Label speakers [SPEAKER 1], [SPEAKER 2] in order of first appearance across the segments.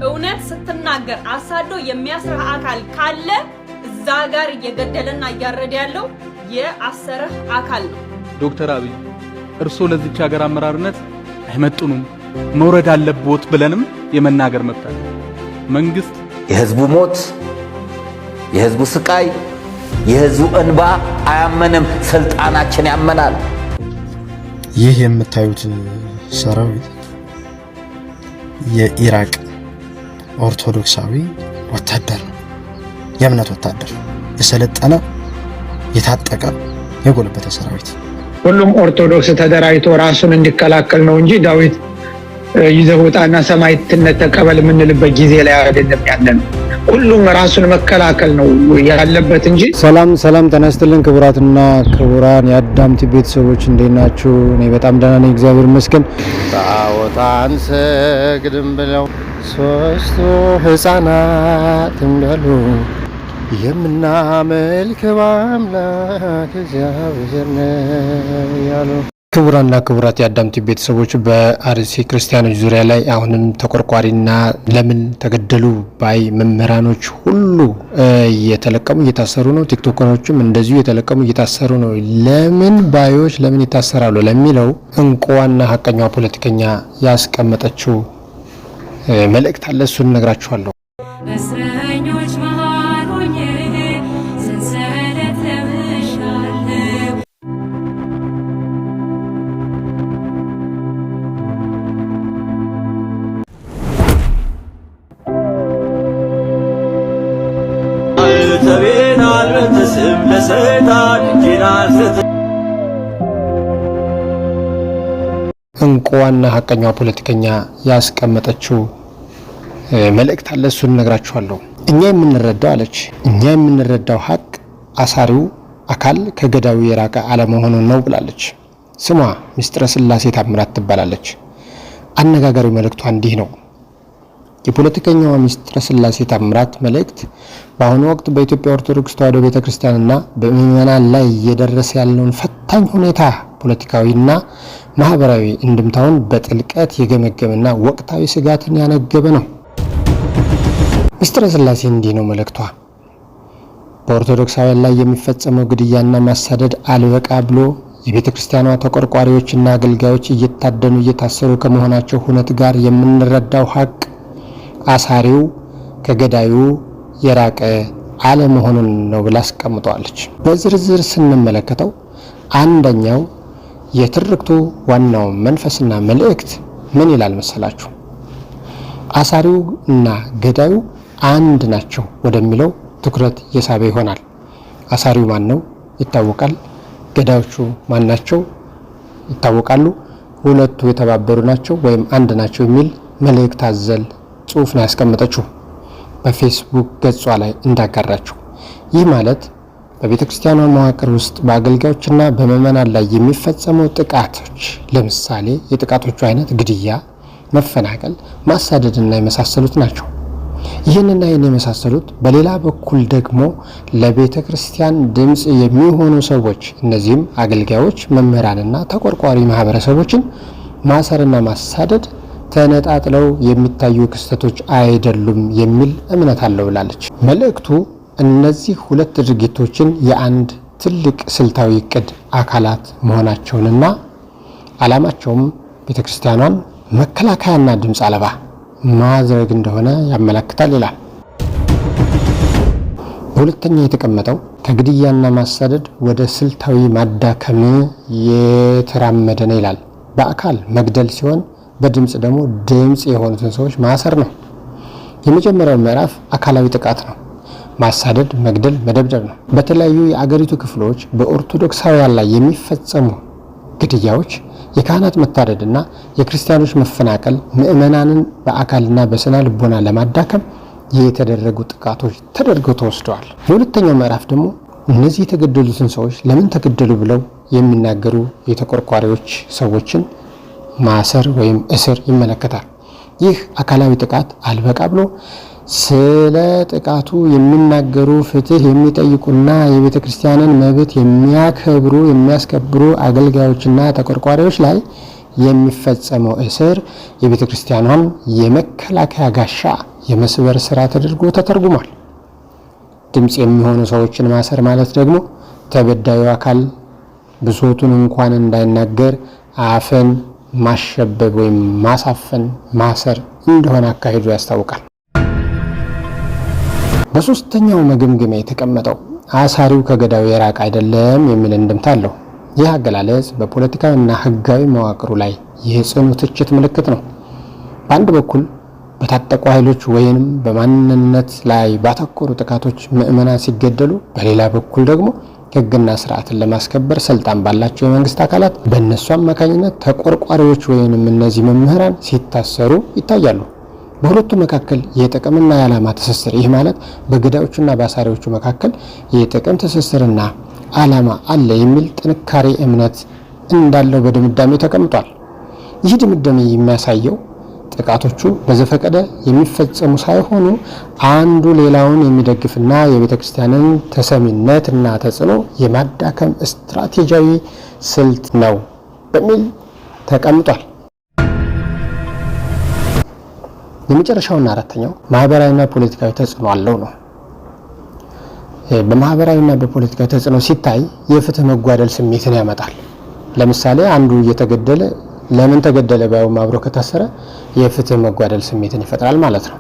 [SPEAKER 1] እውነት ስትናገር አሳዶ የሚያስረህ አካል ካለ እዛ ጋር እየገደለና እያረደ ያለው የአሰረህ አካል ነው።
[SPEAKER 2] ዶክተር አብይ እርሶ ለዚች ሀገር አመራርነት አይመጥኑም መውረድ አለቦት ብለንም የመናገር መብት አለ። መንግስት
[SPEAKER 3] የህዝቡ ሞት፣ የህዝቡ ስቃይ፣ የህዝቡ እንባ አያመንም፣ ስልጣናችን ያመናል።
[SPEAKER 4] ይህ የምታዩት ሰራዊት የኢራቅ ኦርቶዶክሳዊ ወታደር ነው። የእምነት ወታደር የሰለጠነ የታጠቀ የጎለበተ ሰራዊት።
[SPEAKER 5] ሁሉም ኦርቶዶክስ ተደራጅቶ ራሱን እንዲከላከል ነው እንጂ ዳዊት ይዘውጣና ሰማዕትነት ተቀበል የምንልበት ጊዜ ላይ አይደለም ያለነው። ሁሉም ራሱን መከላከል ነው ያለበት እንጂ።
[SPEAKER 4] ሰላም ተነስተልን። ክቡራትና ክቡራን የአዳምቲ ቤተሰቦች እንዴት ናችሁ? እኔ በጣም ደህና ነኝ፣ እግዚአብሔር ይመስገን። ጣዖታን ሰግድም ብለው ሶስቱ ህፃናት እንዳሉ የምናመልከው አምላክ እግዚአብሔር ነው ያሉ። ክቡራንና ክቡራት የአዳምቲ ቤተሰቦች በአርሲ ክርስቲያኖች ዙሪያ ላይ አሁንም ተቆርቋሪና ለምን ተገደሉ ባይ መምህራኖች ሁሉ እየተለቀሙ እየታሰሩ ነው። ቲክቶከሮችም እንደዚሁ እየተለቀሙ እየታሰሩ ነው። ለምን ባዮች ለምን ይታሰራሉ ለሚለው እንቁዋና ሀቀኛዋ ፖለቲከኛ ያስቀመጠችው መልእክት አለ። እሱን እነግራችኋለሁ።
[SPEAKER 6] እስረኞች መሃል ሆኜ ሰንሰለት ለብሻለሁ።
[SPEAKER 7] አልተቤን አልበተስም ለሰይጣን እጄን አልሰጥም።
[SPEAKER 4] እንቁዋና ሀቀኛዋ ፖለቲከኛ ያስቀመጠችው መልእክት አለ። እሱን እነግራችኋለሁ። እኛ የምንረዳው ሀቅ አሳሪው አካል ከገዳዩ የራቀ አለመሆኑን ነው ብላለች። ስሟ ምስጢረ ስላሴ ታምራት ትባላለች። አነጋጋሪው መልእክቷ እንዲህ ነው። የፖለቲከኛዋ ምስጢረ ስላሴ ታምራት መልእክት በአሁኑ ወቅት በኢትዮጵያ ኦርቶዶክስ ተዋሕዶ ቤተክርስቲያንና በምዕመናን ላይ እየደረሰ ያለውን ፈታኝ ሁኔታ ፖለቲካዊና ማህበራዊ እንድምታውን በጥልቀት የገመገመና ወቅታዊ ስጋትን ያነገበ ነው። ምስጢረ ስላሴ እንዲህ ነው መልእክቷ። በኦርቶዶክሳውያን ላይ የሚፈጸመው ግድያና ማሳደድ አልበቃ ብሎ የቤተ ክርስቲያኗ ተቆርቋሪዎችና አገልጋዮች እየታደኑ እየታሰሩ ከመሆናቸው ሁነት ጋር የምንረዳው ሀቅ አሳሪው ከገዳዩ የራቀ አለመሆኑን ነው ብላ አስቀምጠዋለች። በዝርዝር ስንመለከተው አንደኛው የትርክቱ ዋናው መንፈስና መልእክት ምን ይላል መሰላችሁ? አሳሪው እና ገዳዩ አንድ ናቸው ወደሚለው ትኩረት የሳበ ይሆናል። አሳሪው ማን ነው ይታወቃል። ገዳዮቹ ማን ናቸው ይታወቃሉ። ሁለቱ የተባበሩ ናቸው ወይም አንድ ናቸው የሚል መልእክት አዘል ጽሑፍ ነው ያስቀመጠችው በፌስቡክ ገጿ ላይ እንዳጋራችው። ይህ ማለት በቤተ ክርስቲያኗ መዋቅር ውስጥ በአገልጋዮችና በምዕመናን ላይ የሚፈጸሙ ጥቃቶች፣ ለምሳሌ የጥቃቶቹ አይነት ግድያ፣ መፈናቀል፣ ማሳደድና የመሳሰሉት ናቸው። ይህንና ይህን የመሳሰሉት በሌላ በኩል ደግሞ ለቤተ ክርስቲያን ድምፅ የሚሆኑ ሰዎች፣ እነዚህም አገልጋዮች፣ መምህራንና ተቆርቋሪ ማህበረሰቦችን ማሰርና ማሳደድ ተነጣጥለው የሚታዩ ክስተቶች አይደሉም የሚል እምነት አለው ብላለች መልእክቱ። እነዚህ ሁለት ድርጊቶችን የአንድ ትልቅ ስልታዊ እቅድ አካላት መሆናቸውንና ዓላማቸውም ቤተክርስቲያኗን መከላከያና ድምፅ አልባ ማድረግ እንደሆነ ያመለክታል ይላል። በሁለተኛ የተቀመጠው ከግድያና ማሳደድ ወደ ስልታዊ ማዳከም የተራመደ ነው ይላል። በአካል መግደል ሲሆን በድምፅ ደግሞ ድምፅ የሆኑትን ሰዎች ማሰር ነው። የመጀመሪያው ምዕራፍ አካላዊ ጥቃት ነው። ማሳደድ፣ መግደል፣ መደብደብ ነው። በተለያዩ የአገሪቱ ክፍሎች በኦርቶዶክሳውያን ላይ የሚፈጸሙ ግድያዎች፣ የካህናት መታረድና የክርስቲያኖች መፈናቀል ምዕመናንን በአካልና በስነ ልቦና ለማዳከም የተደረጉ ጥቃቶች ተደርገው ተወስደዋል። የሁለተኛው ምዕራፍ ደግሞ እነዚህ የተገደሉትን ሰዎች ለምን ተገደሉ ብለው የሚናገሩ የተቆርቋሪዎች ሰዎችን ማሰር ወይም እስር ይመለከታል። ይህ አካላዊ ጥቃት አልበቃ ብሎ ስለ ጥቃቱ የሚናገሩ ፍትህ የሚጠይቁና የቤተ ክርስቲያንን መብት የሚያከብሩ የሚያስከብሩ አገልጋዮችና ተቆርቋሪዎች ላይ የሚፈጸመው እስር የቤተ ክርስቲያኗን የመከላከያ ጋሻ የመስበር ስራ ተደርጎ ተተርጉሟል። ድምጽ የሚሆኑ ሰዎችን ማሰር ማለት ደግሞ ተበዳዩ አካል ብሶቱን እንኳን እንዳይናገር አፍን ማሸበብ ወይም ማሳፈን ማሰር እንደሆነ አካሄዱ ያስታውቃል። በሶስተኛው መገምገሚያ የተቀመጠው አሳሪው ከገዳዩ የራቅ አይደለም የሚል እንድምታ አለው። ይህ አገላለጽ በፖለቲካዊና ህጋዊ መዋቅሩ ላይ የጽኑ ትችት ምልክት ነው። በአንድ በኩል በታጠቁ ኃይሎች ወይንም በማንነት ላይ ባተኮሩ ጥቃቶች ምዕመናን ሲገደሉ፣ በሌላ በኩል ደግሞ ህግና ስርዓትን ለማስከበር ስልጣን ባላቸው የመንግስት አካላት በእነሱ አማካኝነት ተቆርቋሪዎች ወይንም እነዚህ መምህራን ሲታሰሩ ይታያሉ። በሁለቱ መካከል የጥቅምና የዓላማ ትስስር፣ ይህ ማለት በገዳዮቹና በአሳሪዎቹ መካከል የጥቅም ትስስርና ዓላማ አለ የሚል ጥንካሬ እምነት እንዳለው በድምዳሜ ተቀምጧል። ይህ ድምዳሜ የሚያሳየው ጥቃቶቹ በዘፈቀደ የሚፈጸሙ ሳይሆኑ አንዱ ሌላውን የሚደግፍና የቤተ ክርስቲያንን ተሰሚነትና ተጽዕኖ የማዳከም ስትራቴጂያዊ ስልት ነው በሚል ተቀምጧል። የመጨረሻውና አራተኛው ማህበራዊና ፖለቲካዊ ተጽዕኖ አለው ነው። በማህበራዊና በፖለቲካዊ ተጽዕኖ ሲታይ የፍትህ መጓደል ስሜትን ያመጣል። ለምሳሌ አንዱ እየተገደለ ለምን ተገደለ ባይው አብሮ ከታሰረ የፍትህ መጓደል ስሜትን ይፈጥራል ማለት ነው።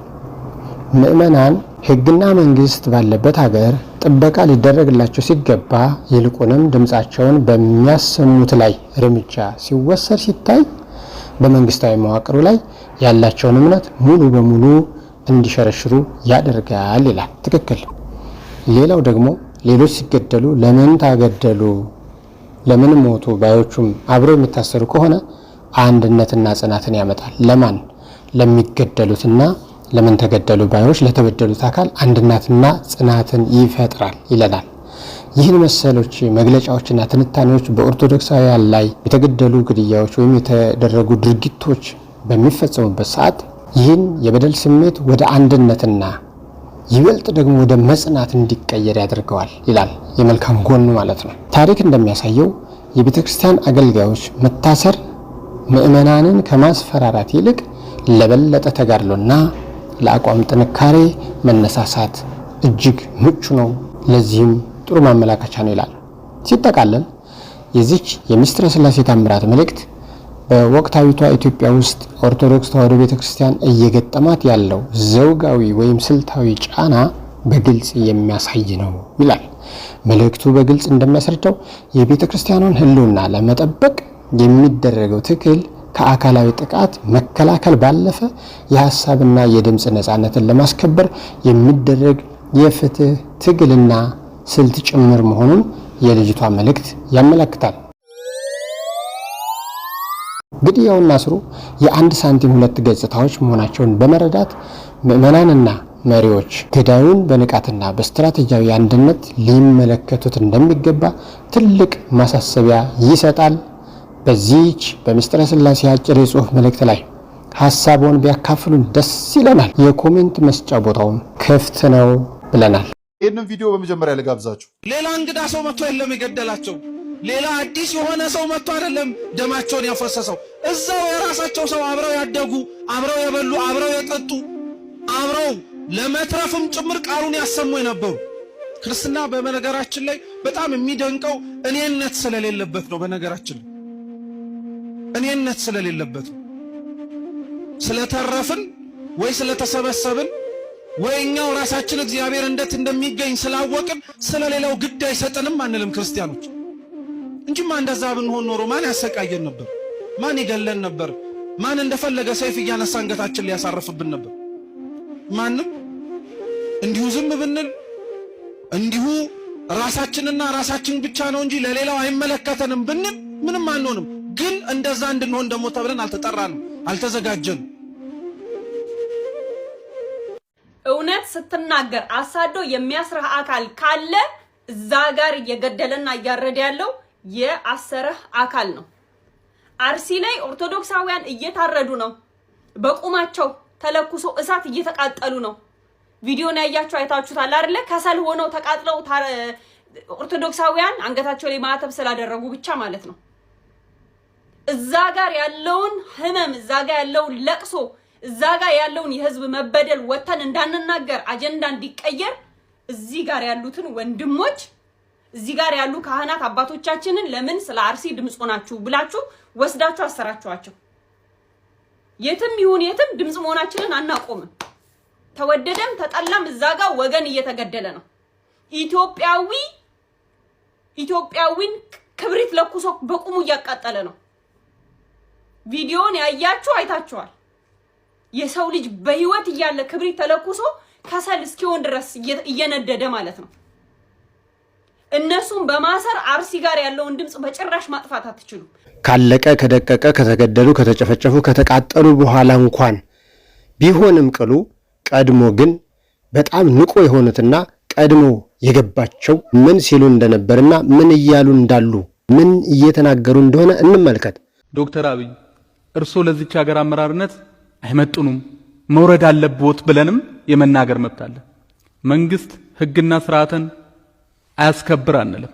[SPEAKER 4] ምዕመናን ህግና መንግስት ባለበት ሀገር ጥበቃ ሊደረግላቸው ሲገባ ይልቁንም ድምጻቸውን በሚያሰሙት ላይ እርምጃ ሲወሰድ ሲታይ በመንግስታዊ መዋቅሩ ላይ ያላቸውን እምነት ሙሉ በሙሉ እንዲሸረሽሩ ያደርጋል ይላል። ትክክል። ሌላው ደግሞ ሌሎች ሲገደሉ ለምን ታገደሉ፣ ለምን ሞቱ ባዮቹም አብረው የሚታሰሩ ከሆነ አንድነትና ጽናትን ያመጣል። ለማን? ለሚገደሉትና ለምን ተገደሉ ባዮች ለተበደሉት አካል አንድነትና ጽናትን ይፈጥራል ይለናል። ይህን መሰሎች መግለጫዎችና ትንታኔዎች በኦርቶዶክሳውያን ላይ የተገደሉ ግድያዎች ወይም የተደረጉ ድርጊቶች በሚፈጸሙበት ሰዓት ይህን የበደል ስሜት ወደ አንድነትና ይበልጥ ደግሞ ወደ መጽናት እንዲቀየር ያደርገዋል ይላል። የመልካም ጎኑ ማለት ነው። ታሪክ እንደሚያሳየው የቤተ ክርስቲያን አገልጋዮች መታሰር ምዕመናንን ከማስፈራራት ይልቅ ለበለጠ ተጋድሎና ለአቋም ጥንካሬ መነሳሳት እጅግ ምቹ ነው። ለዚህም ጥሩ ማመላከቻ ነው ይላል። ሲጠቃለል የዚች የምስጢረ ሥላሴ ታምራት መልእክት በወቅታዊቷ ኢትዮጵያ ውስጥ ኦርቶዶክስ ተዋሕዶ ቤተክርስቲያን እየገጠማት ያለው ዘውጋዊ ወይም ስልታዊ ጫና በግልጽ የሚያሳይ ነው ይላል። መልእክቱ በግልጽ እንደሚያስረዳው የቤተክርስቲያኗን ሕልውና ለመጠበቅ የሚደረገው ትግል ከአካላዊ ጥቃት መከላከል ባለፈ የሐሳብና የድምጽ ነፃነትን ለማስከበር የሚደረግ የፍትህ ትግልና ስልት ጭምር መሆኑን የልጅቷ መልእክት ያመለክታል። ግድያውና እስሩ የአንድ ሳንቲም ሁለት ገጽታዎች መሆናቸውን በመረዳት ምዕመናንና መሪዎች ገዳዩን በንቃትና በስትራቴጂያዊ አንድነት ሊመለከቱት እንደሚገባ ትልቅ ማሳሰቢያ ይሰጣል። በዚህች በምስጢረ ሥላሴ አጭር የጽሑፍ መልእክት ላይ ሐሳቡን ቢያካፍሉን ደስ ይለናል። የኮሜንት መስጫ ቦታውም ክፍት ነው ብለናል።
[SPEAKER 8] ይህንን ቪዲዮ በመጀመሪያ ልጋብዛችሁ።
[SPEAKER 9] ሌላ እንግዳ ሰው መጥቶ የለም የገደላቸው። ሌላ አዲስ የሆነ ሰው መጥቶ አይደለም ደማቸውን ያፈሰሰው። እዛው የራሳቸው ሰው አብረው ያደጉ፣ አብረው የበሉ፣ አብረው የጠጡ፣ አብረው ለመትረፍም ጭምር ቃሉን ያሰሙ የነበሩ። ክርስትና በነገራችን ላይ በጣም የሚደንቀው እኔነት ስለሌለበት ነው። በነገራችን ላይ እኔነት ስለሌለበት ነው። ስለተረፍን ወይ ስለተሰበሰብን ወይ እኛው ራሳችን እግዚአብሔር እንዴት እንደሚገኝ ስላወቅን ስለሌላው ግድ አይሰጥንም አንልም ክርስቲያኖች። እንጂማ እንደዛ ብንሆን ኖሮ ማን ያሰቃየን ነበር? ማን ይገለን ነበር? ማን እንደፈለገ ሰይፍ እያነሳ አንገታችን ሊያሳርፍብን ነበር? ማንም። እንዲሁ ዝም ብንል እንዲሁ ራሳችንና ራሳችን ብቻ ነው እንጂ ለሌላው አይመለከተንም ብንል ምንም አንሆንም። ግን እንደዛ እንድንሆን ደግሞ ተብለን አልተጠራንም፣ አልተዘጋጀንም።
[SPEAKER 1] እውነት ስትናገር አሳዶ የሚያስረህ አካል ካለ እዛ ጋር እየገደለና እያረደ ያለው የአሰረህ አካል ነው። አርሲ ላይ ኦርቶዶክሳውያን እየታረዱ ነው። በቁማቸው ተለኩሶ እሳት እየተቃጠሉ ነው። ቪዲዮን ያያችሁ አይታችሁታል አይደለ? ከሰል ሆነው ተቃጥለው ኦርቶዶክሳውያን አንገታቸው ላይ ማተብ ስላደረጉ ብቻ ማለት ነው። እዛ ጋር ያለውን ህመም እዛ ጋር ያለውን ለቅሶ እዛ ጋር ያለውን የህዝብ መበደል ወተን እንዳንናገር አጀንዳ እንዲቀየር እዚህ ጋር ያሉትን ወንድሞች እዚህ ጋር ያሉ ካህናት አባቶቻችንን ለምን ስለ አርሲ ድምጽ ሆናችሁ ብላችሁ ወስዳችሁ አሰራችኋቸው? የትም ይሁን የትም ድምጽ መሆናችንን አናቆምም። ተወደደም ተጠላም እዛ ጋር ወገን እየተገደለ ነው። ኢትዮጵያዊን ክብሪት ለኩሶ በቁሙ እያቃጠለ ነው። ቪዲዮን ያያችሁ አይታችኋል። የሰው ልጅ በህይወት እያለ ክብሪት ተለኩሶ ከሰል እስኪሆን ድረስ እየነደደ ማለት ነው። እነሱም በማሰር አርሲ ጋር ያለውን ድምጽ በጭራሽ ማጥፋት አትችሉ።
[SPEAKER 4] ካለቀ ከደቀቀ ከተገደሉ ከተጨፈጨፉ ከተቃጠሉ በኋላ እንኳን ቢሆንም ቅሉ ቀድሞ ግን በጣም ንቆ የሆኑትና ቀድሞ የገባቸው ምን ሲሉ እንደነበርና ምን እያሉ እንዳሉ ምን እየተናገሩ እንደሆነ እንመልከት።
[SPEAKER 2] ዶክተር አብይ እርሶ ለዚች ሀገር አመራርነት አይመጡንም መውረድ አለብዎት ብለንም የመናገር መብት አለ። መንግስት ህግና ስርዓትን አያስከብር አንልም።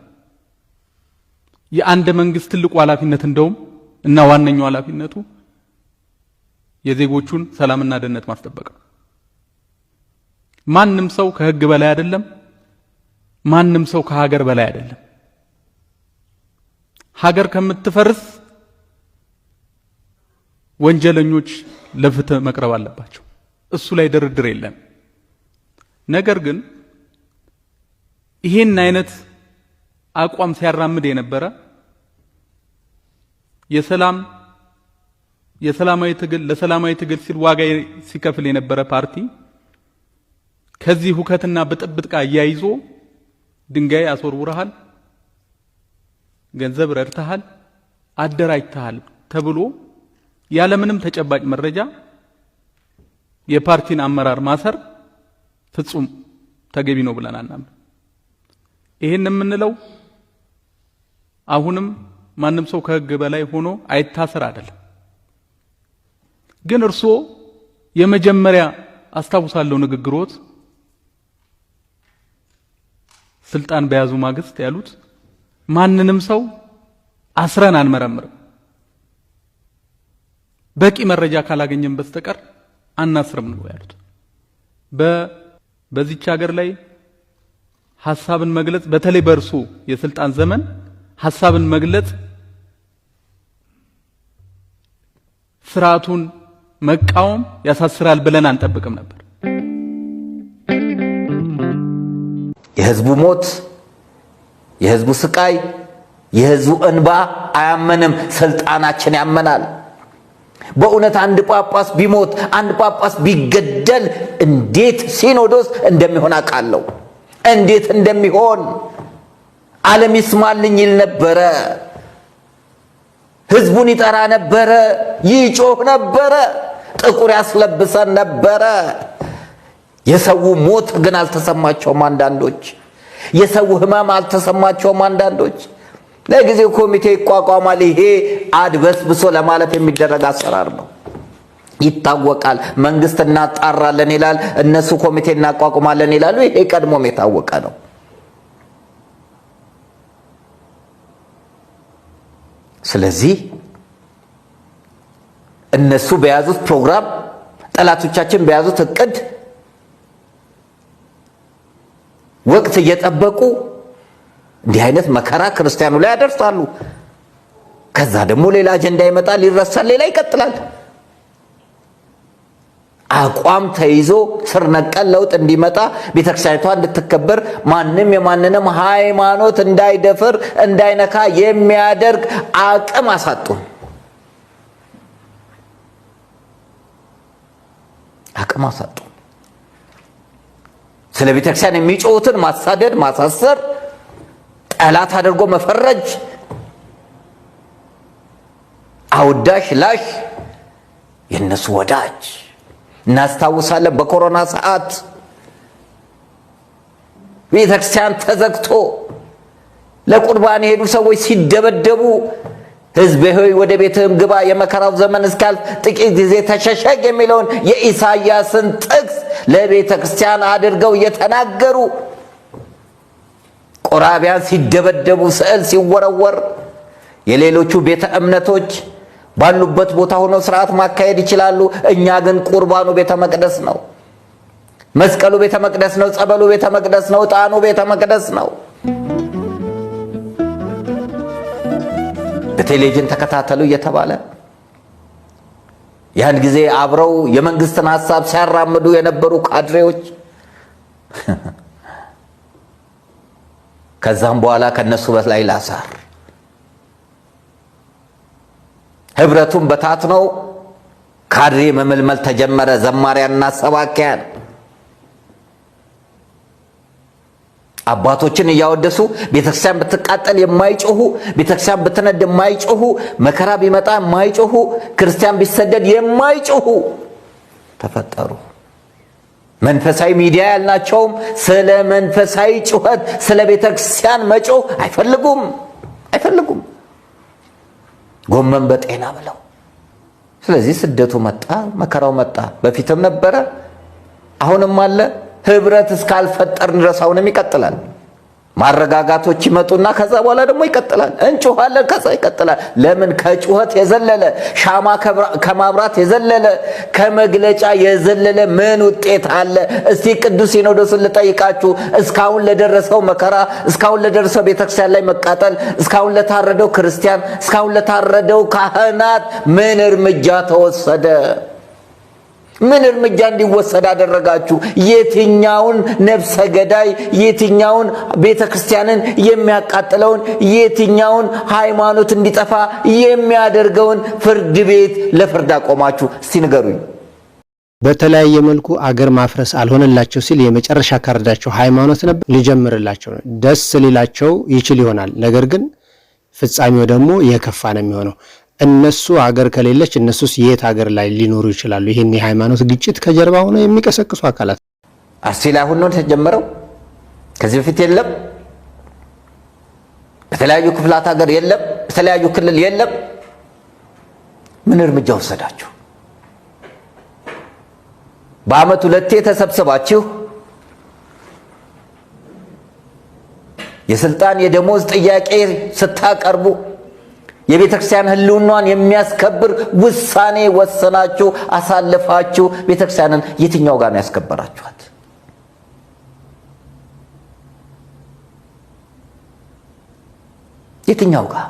[SPEAKER 2] የአንድ መንግስት ትልቁ ኃላፊነት እንደውም እና ዋነኛው ኃላፊነቱ የዜጎቹን ሰላምና ደህንነት ማስጠበቅ ነው። ማንም ሰው ከህግ በላይ አይደለም። ማንም ሰው ከሀገር በላይ አይደለም። ሀገር ከምትፈርስ ወንጀለኞች ለፍትህ መቅረብ አለባቸው። እሱ ላይ ድርድር የለም። ነገር ግን ይሄን አይነት አቋም ሲያራምድ የነበረ ለሰላማዊ ትግል ሲል ዋጋ ሲከፍል የነበረ ፓርቲ ከዚህ ሁከትና ብጥብጥ ጋር ያይዞ ድንጋይ አስወርውረሃል፣ ገንዘብ ረድተሃል፣ አደራጅተሃል ተብሎ ያለምንም ተጨባጭ መረጃ የፓርቲን አመራር ማሰር ፍጹም ተገቢ ነው ብለን አናምንም። ይሄን የምንለው አሁንም ማንም ሰው ከህግ በላይ ሆኖ አይታሰር አይደለም። ግን እርሶ የመጀመሪያ አስታውሳለሁ ንግግሮት ስልጣን በያዙ ማግስት ያሉት ማንንም ሰው አስረን አንመረምርም፣ በቂ መረጃ ካላገኘን በስተቀር አናስርም ነው ያሉት። በዚች ሀገር ላይ ሐሳብን መግለጽ በተለይ በእርሱ የስልጣን ዘመን ሐሳብን መግለጽ ስርዓቱን መቃወም ያሳስራል ብለን አንጠብቅም ነበር።
[SPEAKER 3] የህዝቡ ሞት፣ የህዝቡ ስቃይ፣ የህዝቡ እንባ አያመንም፣ ስልጣናችን ያመናል። በእውነት አንድ ጳጳስ ቢሞት አንድ ጳጳስ ቢገደል እንዴት ሲኖዶስ እንደሚሆን አውቃለሁ። እንዴት እንደሚሆን ዓለም ይስማልኝ ይል ነበረ። ህዝቡን ይጠራ ነበረ፣ ይጮህ ነበረ፣ ጥቁር ያስለብሰን ነበረ። የሰው ሞት ግን አልተሰማቸውም አንዳንዶች። የሰው ህመም አልተሰማቸውም አንዳንዶች። ለጊዜው ኮሚቴ ይቋቋማል። ይሄ አድበስብሶ ለማለፍ የሚደረግ አሰራር ነው። ይታወቃል። መንግስት እናጣራለን ይላል፣ እነሱ ኮሚቴ እናቋቁማለን ይላሉ። ይሄ ቀድሞም የታወቀ ነው። ስለዚህ እነሱ በያዙት ፕሮግራም፣ ጠላቶቻችን በያዙት እቅድ ወቅት እየጠበቁ እንዲህ አይነት መከራ ክርስቲያኑ ላይ ያደርሳሉ። ከዛ ደግሞ ሌላ አጀንዳ ይመጣል፣ ይረሳል፣ ሌላ ይቀጥላል። አቋም ተይዞ ስር ነቀል ለውጥ እንዲመጣ ቤተክርስቲያኒቷ እንድትከበር ማንም የማንንም ሃይማኖት እንዳይደፍር እንዳይነካ የሚያደርግ አቅም አሳጡን። አቅም አሳጡን። ስለ ቤተክርስቲያን የሚጮሁትን ማሳደድ፣ ማሳሰር፣ ጠላት አድርጎ መፈረጅ፣ አውዳሽ ላሽ የነሱ ወዳጅ። እናስታውሳለን በኮሮና ሰዓት ቤተክርስቲያን ተዘግቶ ለቁርባን የሄዱ ሰዎች ሲደበደቡ ሕዝቤ ሆይ ወደ ቤትህም ግባ የመከራው ዘመን እስካልፍ ጥቂት ጊዜ ተሸሸግ የሚለውን የኢሳይያስን ጥቅስ ለቤተ ክርስቲያን አድርገው እየተናገሩ ቆራቢያን ሲደበደቡ፣ ስዕል ሲወረወር፣ የሌሎቹ ቤተ እምነቶች ባሉበት ቦታ ሆነው ስርዓት ማካሄድ ይችላሉ። እኛ ግን ቁርባኑ ቤተ መቅደስ ነው፣ መስቀሉ ቤተ መቅደስ ነው፣ ጸበሉ ቤተ መቅደስ ነው፣ ዕጣኑ ቤተ መቅደስ ነው። በቴሌቪዥን ተከታተሉ እየተባለ ያን ጊዜ አብረው የመንግስትን ሐሳብ ሲያራምዱ የነበሩ ካድሬዎች ከዛም በኋላ ከነሱ በላይ ላሳር ህብረቱን በታትነው ካድሬ መመልመል ተጀመረ። ዘማሪያንና ሰባኪያን አባቶችን እያወደሱ ቤተክርስቲያን ብትቃጠል የማይጮሁ፣ ቤተክርስቲያን ብትነድ የማይጮሁ፣ መከራ ቢመጣ የማይጮሁ፣ ክርስቲያን ቢሰደድ የማይጮሁ ተፈጠሩ። መንፈሳዊ ሚዲያ ያልናቸውም ስለ መንፈሳዊ ጩኸት፣ ስለ ቤተክርስቲያን መጮህ አይፈልጉም። ጎመን በጤና ብለው። ስለዚህ ስደቱ መጣ፣ መከራው መጣ። በፊትም ነበረ፣ አሁንም አለ። ህብረት እስካልፈጠርን ድረስ አሁንም ይቀጥላል። ማረጋጋቶች ይመጡና ከዛ በኋላ ደግሞ ይቀጥላል። እንጮሃለን፣ ከዛ ይቀጥላል። ለምን? ከጩኸት የዘለለ ሻማ ከማብራት የዘለለ ከመግለጫ የዘለለ ምን ውጤት አለ? እስቲ ቅዱስ ሲኖዶስን ልጠይቃችሁ። እስካሁን ለደረሰው መከራ፣ እስካሁን ለደረሰው ቤተክርስቲያን ላይ መቃጠል፣ እስካሁን ለታረደው ክርስቲያን፣ እስካሁን ለታረደው ካህናት ምን እርምጃ ተወሰደ? ምን እርምጃ እንዲወሰድ አደረጋችሁ? የትኛውን ነፍሰ ገዳይ፣ የትኛውን ቤተክርስቲያንን የሚያቃጥለውን፣ የትኛውን ሃይማኖት እንዲጠፋ የሚያደርገውን ፍርድ ቤት ለፍርድ አቆማችሁ? እስቲ ንገሩኝ።
[SPEAKER 4] በተለያየ መልኩ አገር ማፍረስ አልሆነላቸው ሲል የመጨረሻ ካርዳቸው ሃይማኖት ነበር። ሊጀምርላቸው ነው። ደስ ሊላቸው ይችል ይሆናል። ነገር ግን ፍጻሜው ደግሞ የከፋ ነው የሚሆነው። እነሱ ሀገር ከሌለች እነሱስ የት ሀገር ላይ ሊኖሩ ይችላሉ? ይሄን የሃይማኖት ግጭት ከጀርባ ሆነው የሚቀሰቅሱ አካላት
[SPEAKER 3] አርሲ ላይ አሁን ነው ተጀመረው። ከዚህ በፊት የለም። በተለያዩ ክፍላት ሀገር የለም። በተለያዩ ክልል የለም። ምን እርምጃ ወሰዳችሁ? በአመት ሁለቴ ተሰብስባችሁ የስልጣን የደሞዝ ጥያቄ ስታቀርቡ የቤተክርስቲያን ህልውናን የሚያስከብር ውሳኔ ወሰናችሁ፣ አሳልፋችሁ ቤተክርስቲያንን የትኛው ጋር ነው ያስከበራችኋት? የትኛው ጋር?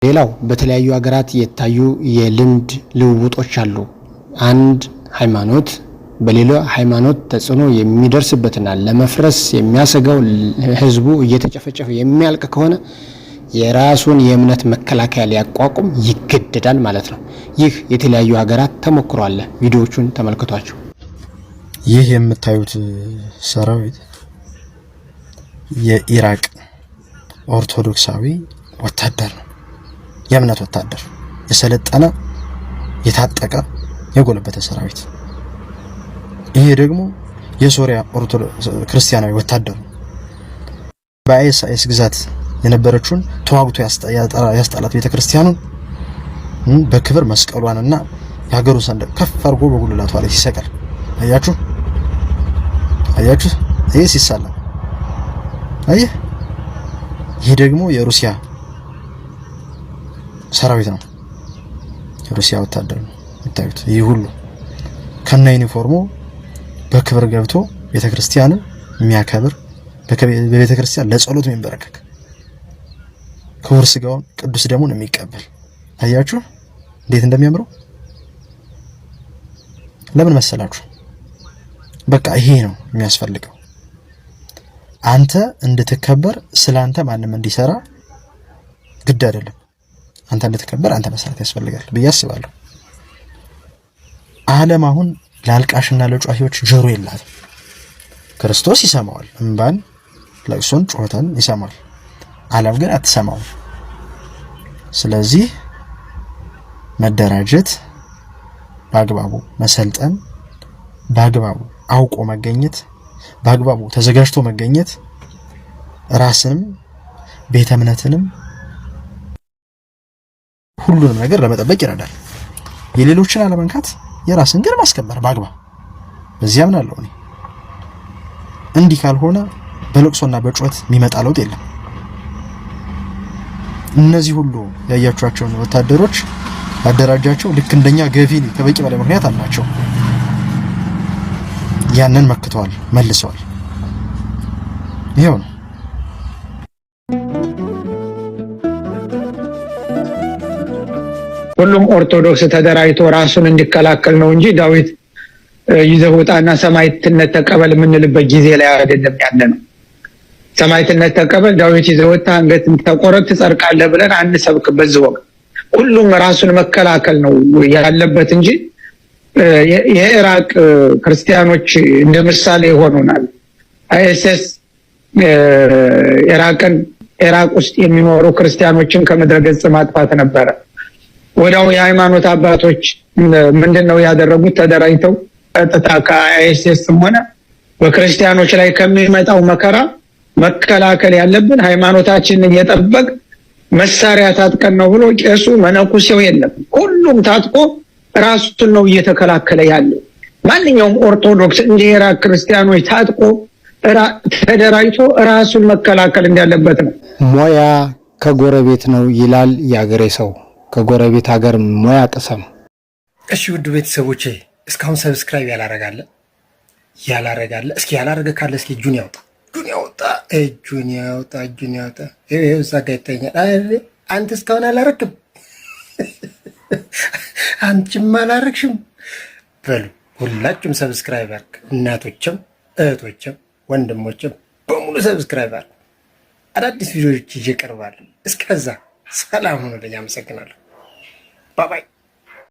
[SPEAKER 4] ሌላው በተለያዩ ሀገራት የታዩ የልምድ ልውውጦች አሉ። አንድ ሃይማኖት በሌላ ሃይማኖት ተጽዕኖ የሚደርስበትና ለመፍረስ የሚያሰጋው ህዝቡ እየተጨፈጨፈ የሚያልቅ ከሆነ የራሱን የእምነት መከላከያ ሊያቋቁም ይገደዳል ማለት ነው። ይህ የተለያዩ ሀገራት ተሞክሮ አለ። ቪዲዮዎቹን ተመልክቷቸው።
[SPEAKER 10] ይህ የምታዩት ሰራዊት የኢራቅ ኦርቶዶክሳዊ ወታደር ነው። የእምነት ወታደር፣ የሰለጠነ የታጠቀ የጎለበተ ሰራዊት። ይሄ ደግሞ የሶሪያ ክርስቲያናዊ ወታደር ነው። በአይኤስ ግዛት የነበረችውን ተዋግቶ ያስጣላት ቤተክርስቲያኑን በክብር መስቀሏንና የሀገሩን ሰንደቅ ከፍ አድርጎ በጉልላቷ ላይ ሲሰቀል አያችሁ። ይሄ ሲሳለም አየህ። ይሄ ደግሞ የሩሲያ ሰራዊት ነው፣ የሩሲያ ወታደር ነው የምታዩት። ይህ ሁሉ ከነ ዩኒፎርሙ በክብር ገብቶ ቤተክርስቲያንን የሚያከብር፣ በቤተክርስቲያን ለጸሎት የሚንበረከክ፣ ክቡር ስጋውን ቅዱስ ደሙን የሚቀበል አያችሁ እንዴት እንደሚያምረው። ለምን መሰላችሁ? በቃ ይሄ ነው የሚያስፈልገው። አንተ እንድትከበር ስላንተ ማንም እንዲሰራ ግድ አይደለም። አንተ እንድትከበር አንተ መስራት ያስፈልጋል ብዬ አስባለሁ። ዓለም አሁን ለአልቃሽና ለጯሂዎች ጆሮ የላትም። ክርስቶስ ይሰማዋል፣ እንባን፣ ለቅሶን፣ ጩኸትን ይሰማል። ዓለም ግን አትሰማው። ስለዚህ መደራጀት፣ በአግባቡ መሰልጠን፣ በአግባቡ አውቆ መገኘት፣ በአግባቡ ተዘጋጅቶ መገኘት ራስንም ቤተ እምነትንም ሁሉንም ነገር ለመጠበቅ ይረዳል። የሌሎችን አለመንካት፣ የራስን ግን ማስከበር በአግባብ በዚያ ምን አለው። እንዲህ ካልሆነ በለቅሶና በጩኸት የሚመጣ ለውጥ የለም። እነዚህ ሁሉ ያያችኋቸውን ወታደሮች ያደራጃቸው ልክ እንደኛ ገቢ ከበቂ በላይ ምክንያት አላቸው። ያንን መክተዋል፣ መልሰዋል። ይሄው ነው።
[SPEAKER 5] ሁሉም ኦርቶዶክስ ተደራጅቶ ራሱን እንዲከላከል ነው እንጂ ዳዊት ይዘህ ውጣና ሰማዕትነት ተቀበል የምንልበት ጊዜ ላይ አይደለም ያለ ነው። ሰማዕትነት ተቀበል፣ ዳዊት ይዘህ ወጣ፣ አንገትን ተቆረጥ፣ ትጸድቃለህ ብለን አንሰብክበት። ዝወቅ ሁሉም ራሱን መከላከል ነው ያለበት እንጂ የኢራቅ ክርስቲያኖች እንደ ምሳሌ ይሆኑናል። አይኤስኤስ ኢራቅ ውስጥ የሚኖሩ ክርስቲያኖችን ከምድረ ገጽ ማጥፋት ነበረ። ወዲያው የሃይማኖት አባቶች ምንድነው ያደረጉት? ተደራጅተው ቀጥታ ከአይኤስኤስም ሆነ በክርስቲያኖች ላይ ከሚመጣው መከራ መከላከል ያለብን ሃይማኖታችንን እየጠበቅ መሳሪያ ታጥቀን ነው ብሎ ቄሱ መነኩሴው የለም፣ ሁሉም ታጥቆ ራሱን ነው እየተከላከለ ያለው። ማንኛውም ኦርቶዶክስ እንደ ኢራቅ ክርስቲያኖች ታጥቆ ተደራጅቶ ራሱን መከላከል እንዳለበት ነው።
[SPEAKER 4] ሞያ ከጎረቤት ነው ይላል ያገሬ ሰው። ከጎረቤት ሀገር ሞያ ቅሰም።
[SPEAKER 10] እሺ ውድ ቤተሰቦቼ እስካሁን ሰብስክራይብ ያላረጋለ እስኪ ያላረገ ካለ እስኪ እጁን ያውጣ። ይሄው እዛ ጋ ይተኛል። አንተ እስካሁን አላረክም፣ አንቺም አላረክሽም። በሉ ሁላችሁም ሰብስክራይብ አድርግ። እናቶችም እህቶችም ወንድሞችም በሙሉ ሰብስክራይብ አድርግ። አዳዲስ ቪዲዮዎች ይዤ እቀርባለሁ። እስከዛ ሰላም ሁኑልኝ። አመሰግናለሁ። ባይ ባይ።